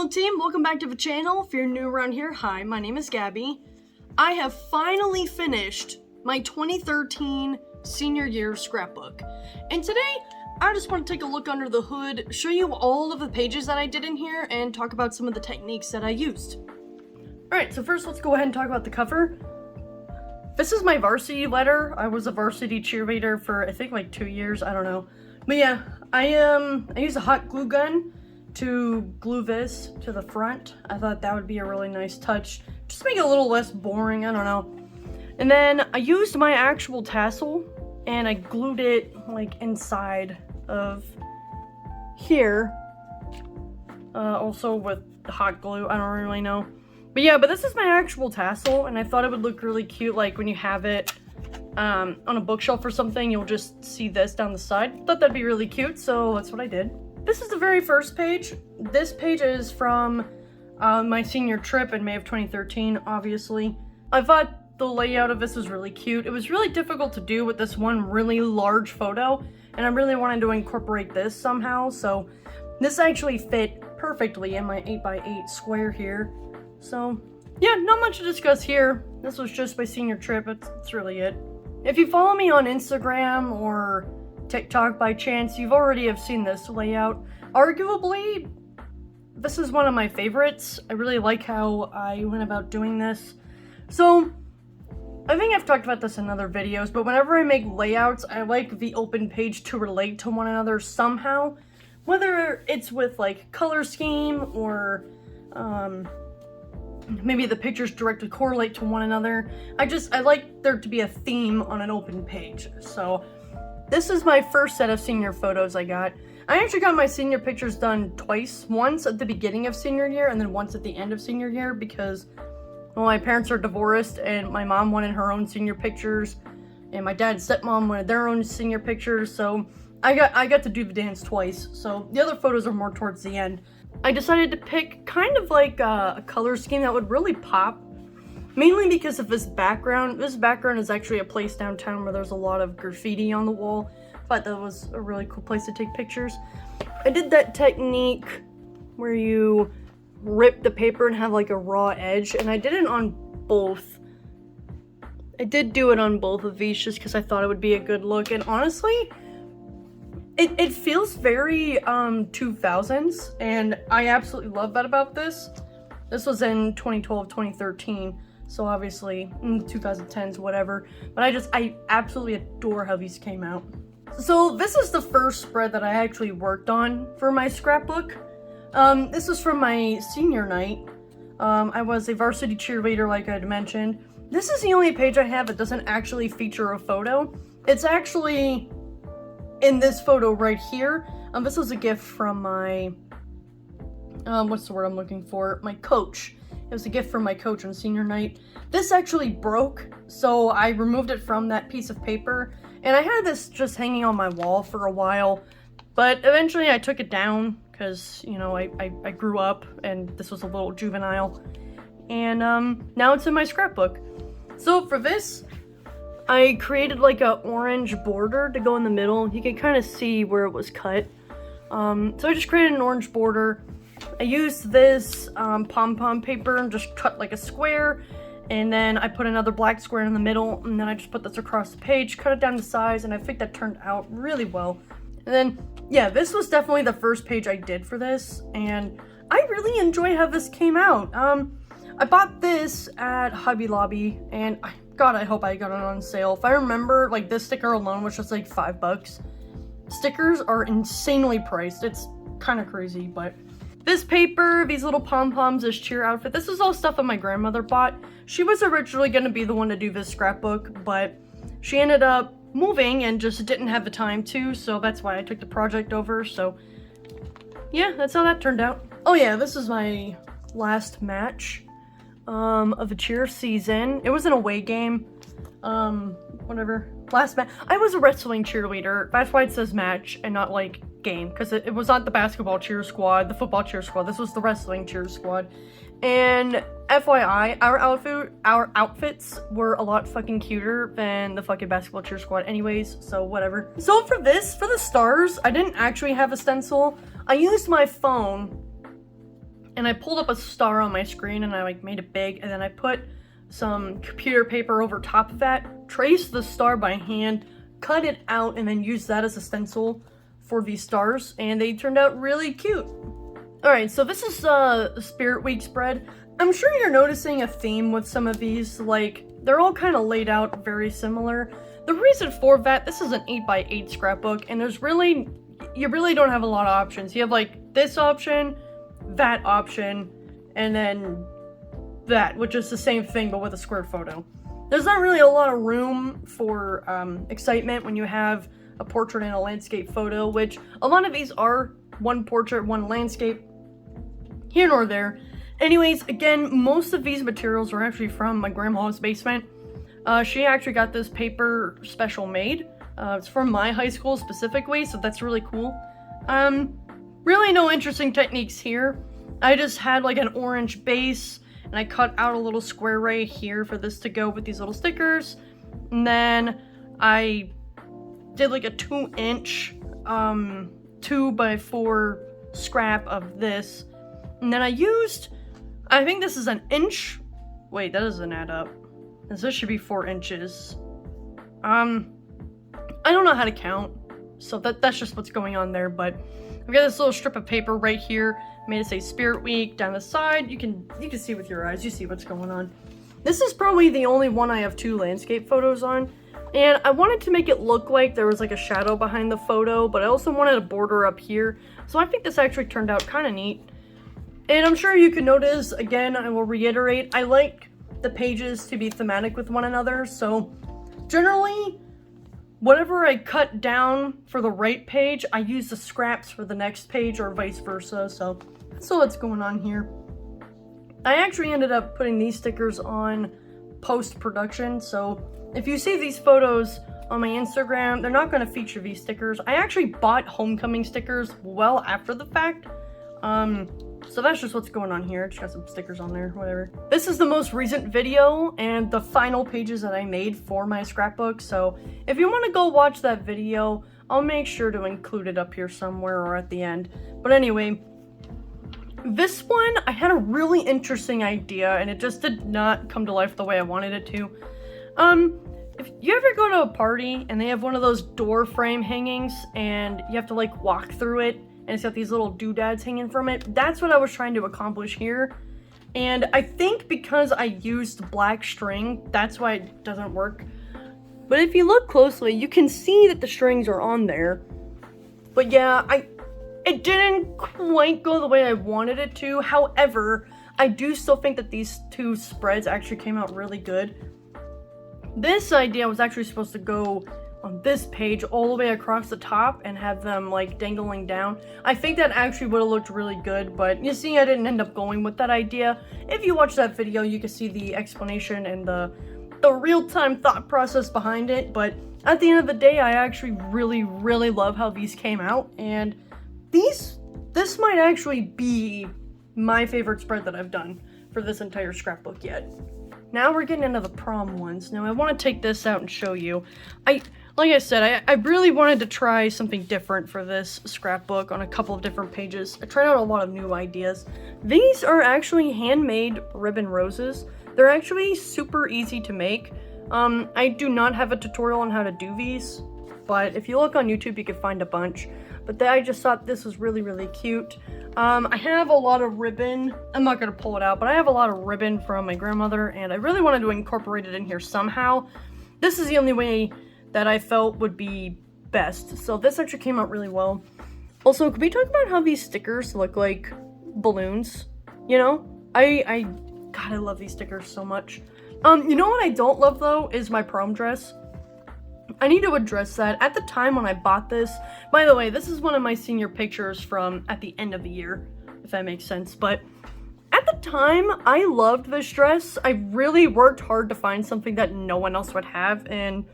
Hello team, welcome back to the channel. If you're new around here, hi, my name is Gabby. I have finally finished my 2013 senior year scrapbook. And today, I just want to take a look under the hood, show you all of the pages that I did in here, and talk about some of the techniques that I used. Alright, so first let's go ahead and talk about the cover. This is my varsity letter. I was a varsity cheerleader for I think like 2 years, I don't know. But yeah, I used a hot glue gun to glue this to the front. I thought that would be a really nice touch. Just make it a little less boring, I don't know. And then I used my actual tassel and I glued it like inside of here. Also with hot glue, I don't really know. But yeah, but this is my actual tassel and I thought it would look really cute like when you have it on a bookshelf or something, you'll just see this down the side. Thought that'd be really cute, so that's what I did. This is the very first page. This page is from my senior trip in May of 2013, obviously. I thought the layout of this was really cute. It was really difficult to do with this one really large photo, and I really wanted to incorporate this somehow, so this actually fit perfectly in my 8x8 square here. So, yeah, not much to discuss here. This was just my senior trip. That's really it. If you follow me on Instagram or TikTok by chance, you've already have seen this layout. Arguably, this is one of my favorites. I really like how I went about doing this. So, I think I've talked about this in other videos, but whenever I make layouts, I like the open page to relate to one another somehow. Whether it's with like color scheme or maybe the pictures directly correlate to one another. I like there to be a theme on an open page. So this is my first set of senior photos I got. I actually got my senior pictures done twice. Once at the beginning of senior year and then once at the end of senior year because, well, my parents are divorced and my mom wanted her own senior pictures and my dad's stepmom wanted their own senior pictures. So I got to do the dance twice. So the other photos are more towards the end. I decided to pick kind of like a color scheme that would really pop. Mainly because of this background. This background is actually a place downtown where there's a lot of graffiti on the wall. But that was a really cool place to take pictures. I did that technique where you rip the paper and have like a raw edge. And I did it on both. I did do it on both of these just because I thought it would be a good look. And honestly, it feels very 2000s. And I absolutely love that about this. This was in 2012, 2013. So obviously, 2010s, whatever. But I absolutely adore how these came out. So this is the first spread that I actually worked on for my scrapbook. This was from my senior night. I was a varsity cheerleader, like I had mentioned. This is the only page I have that doesn't actually feature a photo. It's actually in this photo right here. This was a gift from my, what's the word I'm looking for? My coach. It was a gift from my coach on senior night. This actually broke, so I removed it from that piece of paper. And I had this just hanging on my wall for a while. But eventually I took it down because, you know, I grew up and this was a little juvenile. And now it's in my scrapbook. So for this, I created like a orange border to go in the middle. You can kind of see where it was cut. So I just created an orange border. I used this pom-pom paper and just cut like a square, and then I put another black square in the middle, and then I just put this across the page, cut it down to size, and I think that turned out really well. And then, yeah, this was definitely the first page I did for this, and I really enjoy how this came out. I bought this at Hobby Lobby, and God, I hope I got it on sale. If I remember, like, this sticker alone was just like $5. Stickers are insanely priced. It's kind of crazy, but this paper, these little pom-poms, this cheer outfit, this is all stuff that my grandmother bought. She was originally going to be the one to do this scrapbook, but she ended up moving and just didn't have the time to, so that's why I took the project over. So yeah, that's how that turned out. Oh yeah, this is my last match of the cheer season. It was an away game. Whatever. Last match. I was a wrestling cheerleader. That's why it says match and not like game, because it was not the basketball cheer squad, the football cheer squad. This was the wrestling cheer squad. And FYI, our outfits were a lot fucking cuter than the fucking basketball cheer squad anyways, so whatever. So for this, for the stars, I didn't actually have a stencil. I used my phone and I pulled up a star on my screen and I like made it big, and then I put some computer paper over top of that, traced the star by hand, cut it out, and then used that as a stencil for these stars, and they turned out really cute. Alright, so this is a Spirit Week spread. I'm sure you're noticing a theme with some of these, like, they're all kind of laid out very similar. The reason for that, this is an 8x8 scrapbook, and you really don't have a lot of options. You have, like, this option, that option, and then that, which is the same thing, but with a squared photo. There's not really a lot of room for excitement when you have a portrait and a landscape photo, which a lot of these are one portrait, one landscape, here nor there. Anyways, again, most of these materials are actually from my grandma's basement. She actually got this paper special made. It's from my high school specifically, so that's really cool. Really no interesting techniques here. I just had like an orange base, and I cut out a little square right here for this to go with these little stickers. And then I did like a 2-inch 2x4 scrap of this. And then I used, I think this is an inch. Wait, that doesn't add up. This should be 4 inches. I don't know how to count, so that's just what's going on there. But I've got this little strip of paper right here. Made it say Spirit Week down the side. You can see with your eyes. You see what's going on. This is probably the only one I have 2 landscape photos on, and I wanted to make it look like there was like a shadow behind the photo, but I also wanted a border up here. So I think this actually turned out kind of neat. And I'm sure you can notice, again, I will reiterate, I like the pages to be thematic with one another. So generally, whatever I cut down for the right page, I use the scraps for the next page, or vice versa. So that's what's going on here. I actually ended up putting these stickers on post-production. So if you see these photos on my Instagram, they're not going to feature these stickers. I actually bought homecoming stickers well after the fact. So that's just what's going on here. Just got some stickers on there, whatever. This is the most recent video and the final pages that I made for my scrapbook. So if you want to go watch that video, I'll make sure to include it up here somewhere or at the end. But anyway, this one, I had a really interesting idea and it just did not come to life the way I wanted it to. If you ever go to a party and they have one of those door frame hangings and you have to like walk through it, and it's got these little doodads hanging from it. That's what I was trying to accomplish here. And I think because I used black string, that's why it doesn't work. But if you look closely, you can see that the strings are on there. But yeah, it didn't quite go the way I wanted it to. However, I do still think that these 2 spreads actually came out really good. This idea was actually supposed to go on this page all the way across the top and have them like dangling down. I think that actually would have looked really good, but you see I didn't end up going with that idea. If you watch that video, you can see the explanation and the real-time thought process behind it. But at the end of the day, I actually really love how these came out, and this might actually be my favorite spread that I've done for this entire scrapbook yet. Now we're getting into the prom ones. Now I want to take this out and show you. Like I said, I really wanted to try something different for this scrapbook on a couple of different pages. I tried out a lot of new ideas. These are actually handmade ribbon roses. They're actually super easy to make. I do not have a tutorial on how to do these, but if you look on YouTube, you can find a bunch. But I just thought this was really cute. I have a lot of ribbon. I'm not going to pull it out, but I have a lot of ribbon from my grandmother, and I really wanted to incorporate it in here somehow. This is the only way that I felt would be best. So this actually came out really well. Also, can we talk about how these stickers look like balloons? You know? God, I love these stickers so much. You know what I don't love though is my prom dress. I need to address that. At the time when I bought this, by the way, this is one of my senior pictures from at the end of the year, if that makes sense. But at the time, I loved this dress. I really worked hard to find something that no one else would have, and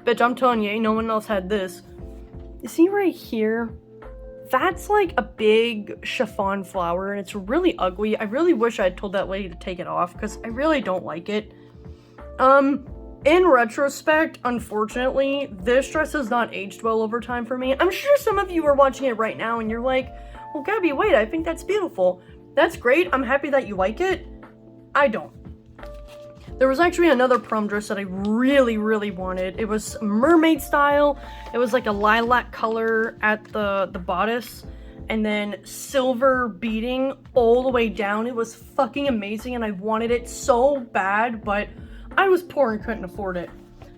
bitch, I'm telling you, no one else had this. You see right here? That's like a big chiffon flower, and it's really ugly. I really wish I had told that lady to take it off, because I really don't like it. In retrospect, unfortunately, this dress has not aged well over time for me. I'm sure some of you are watching it right now, and you're like, well, Gabby, wait, I think that's beautiful. That's great. I'm happy that you like it. I don't. There was actually another prom dress that I really, really wanted. It was mermaid style. It was like a lilac color at the bodice, and then silver beading all the way down. It was fucking amazing, and I wanted it so bad, but I was poor and couldn't afford it.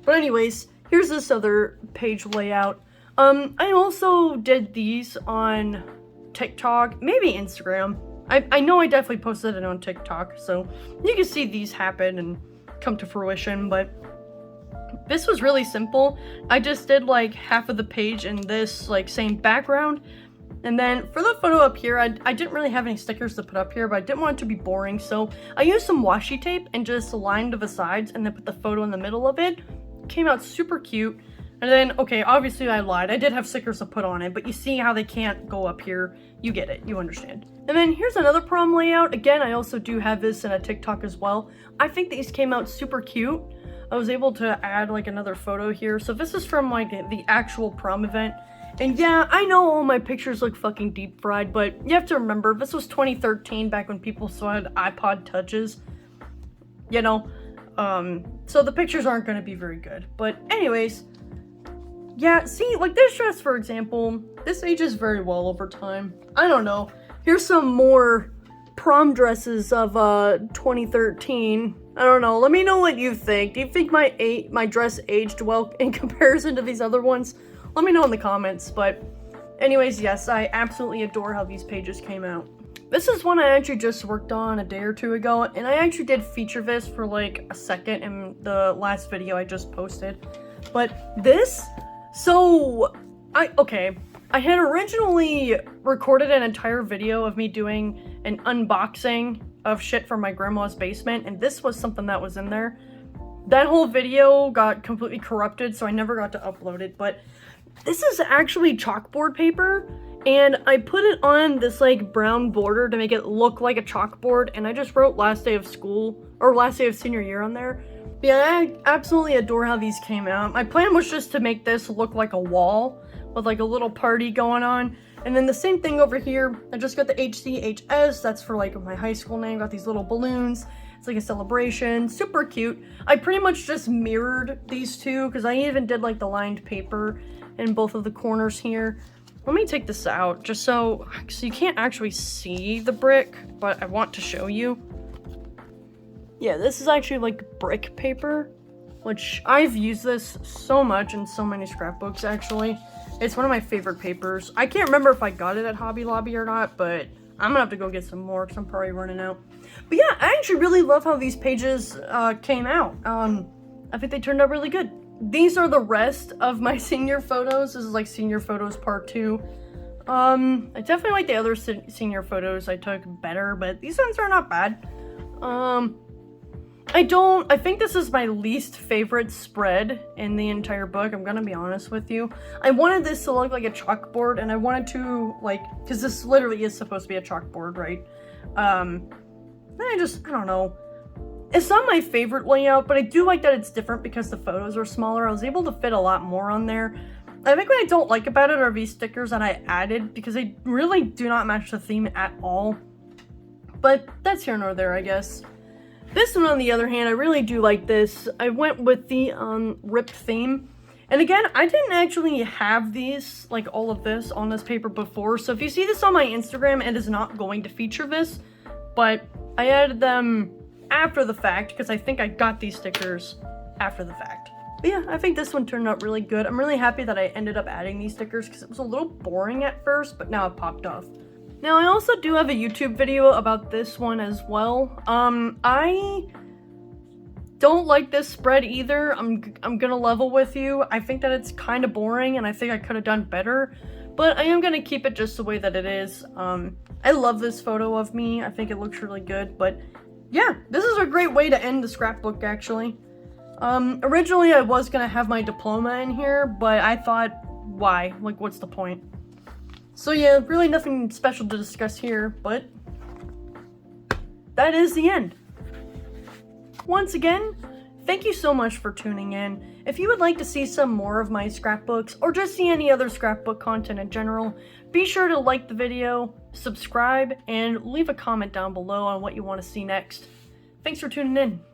But anyways, here's this other page layout. I also did these on TikTok, maybe Instagram. I know I definitely posted it on TikTok, so you can see these happen and come to fruition, but this was really simple. I just did like half of the page in this like same background, and then for the photo up here, I didn't really have any stickers to put up here, but I didn't want it to be boring, so I used some washi tape and just lined the sides and then put the photo in the middle of it. Came out super cute. And then, okay, obviously I lied. I did have stickers to put on it, but you see how they can't go up here. You get it. You understand. And then here's another prom layout. Again, I also do have this in a TikTok as well. I think these came out super cute. I was able to add like another photo here. So this is from like the actual prom event. And yeah, I know all my pictures look fucking deep fried, but you have to remember, this was 2013, back when people still had iPod touches. You know? So the pictures aren't going to be very good. But anyways, yeah, see, like this dress, for example, this ages very well over time. I don't know. Here's some more prom dresses of 2013. I don't know. Let me know what you think. Do you think my dress aged well in comparison to these other ones? Let me know in the comments. But anyways, yes, I absolutely adore how these pages came out. This is one I actually just worked on a day or two ago, and I actually did feature this for like a second in the last video I just posted. But this, so I had originally recorded an entire video of me doing an unboxing of shit from my grandma's basement, and this was something that was in there. That whole video got completely corrupted, so I never got to upload it, but this is actually chalkboard paper, and I put it on this like brown border to make it look like a chalkboard, and I just wrote last day of school, or last day of senior year on there. But yeah, I absolutely adore how these came out. My plan was just to make this look like a wall with like a little party going on. And then the same thing over here, I just got the HCHS, that's for like my high school name, got these little balloons. It's like a celebration, super cute. I pretty much just mirrored these two, because I even did like the lined paper in both of the corners here. Let me take this out, just so you can't actually see the brick, but I want to show you. Yeah, this is actually like brick paper, which I've used this so much in so many scrapbooks, actually. It's one of my favorite papers. I can't remember if I got it at Hobby Lobby or not, but I'm gonna have to go get some more because I'm probably running out. But yeah, I actually really love how these pages came out. I think they turned out really good. These are the rest of my senior photos. This is like senior photos part 2. I definitely like the other senior photos I took better, but these ones are not bad. I think this is my least favorite spread in the entire book. I'm gonna be honest with you. I wanted this to look like a chalkboard, and I wanted to, like, because this literally is supposed to be a chalkboard, right? I don't know. It's not my favorite layout, but I do like that it's different because the photos are smaller. I was able to fit a lot more on there. I think what I don't like about it are these stickers that I added, because they really do not match the theme at all. But that's here nor there, I guess. This one, on the other hand, I really do like this. I went with the ripped theme. And again, I didn't actually have these, like all of this, on this paper before. So if you see this on my Instagram, it is not going to feature this. But I added them after the fact, because I think I got these stickers after the fact. But yeah, I think this one turned out really good. I'm really happy that I ended up adding these stickers, because it was a little boring at first, but now it popped off. Now, I also do have a YouTube video about this one as well. I don't like this spread either. I'm gonna level with you. I think that it's kind of boring, and I think I could have done better, but I am gonna keep it just the way that it is. I love this photo of me. I think it looks really good, but yeah, this is a great way to end the scrapbook, actually. Originally, I was gonna have my diploma in here, but I thought, why? Like, what's the point? So yeah, really nothing special to discuss here, but that is the end. Once again, thank you so much for tuning in. If you would like to see some more of my scrapbooks, or just see any other scrapbook content in general, be sure to like the video, subscribe, and leave a comment down below on what you want to see next. Thanks for tuning in.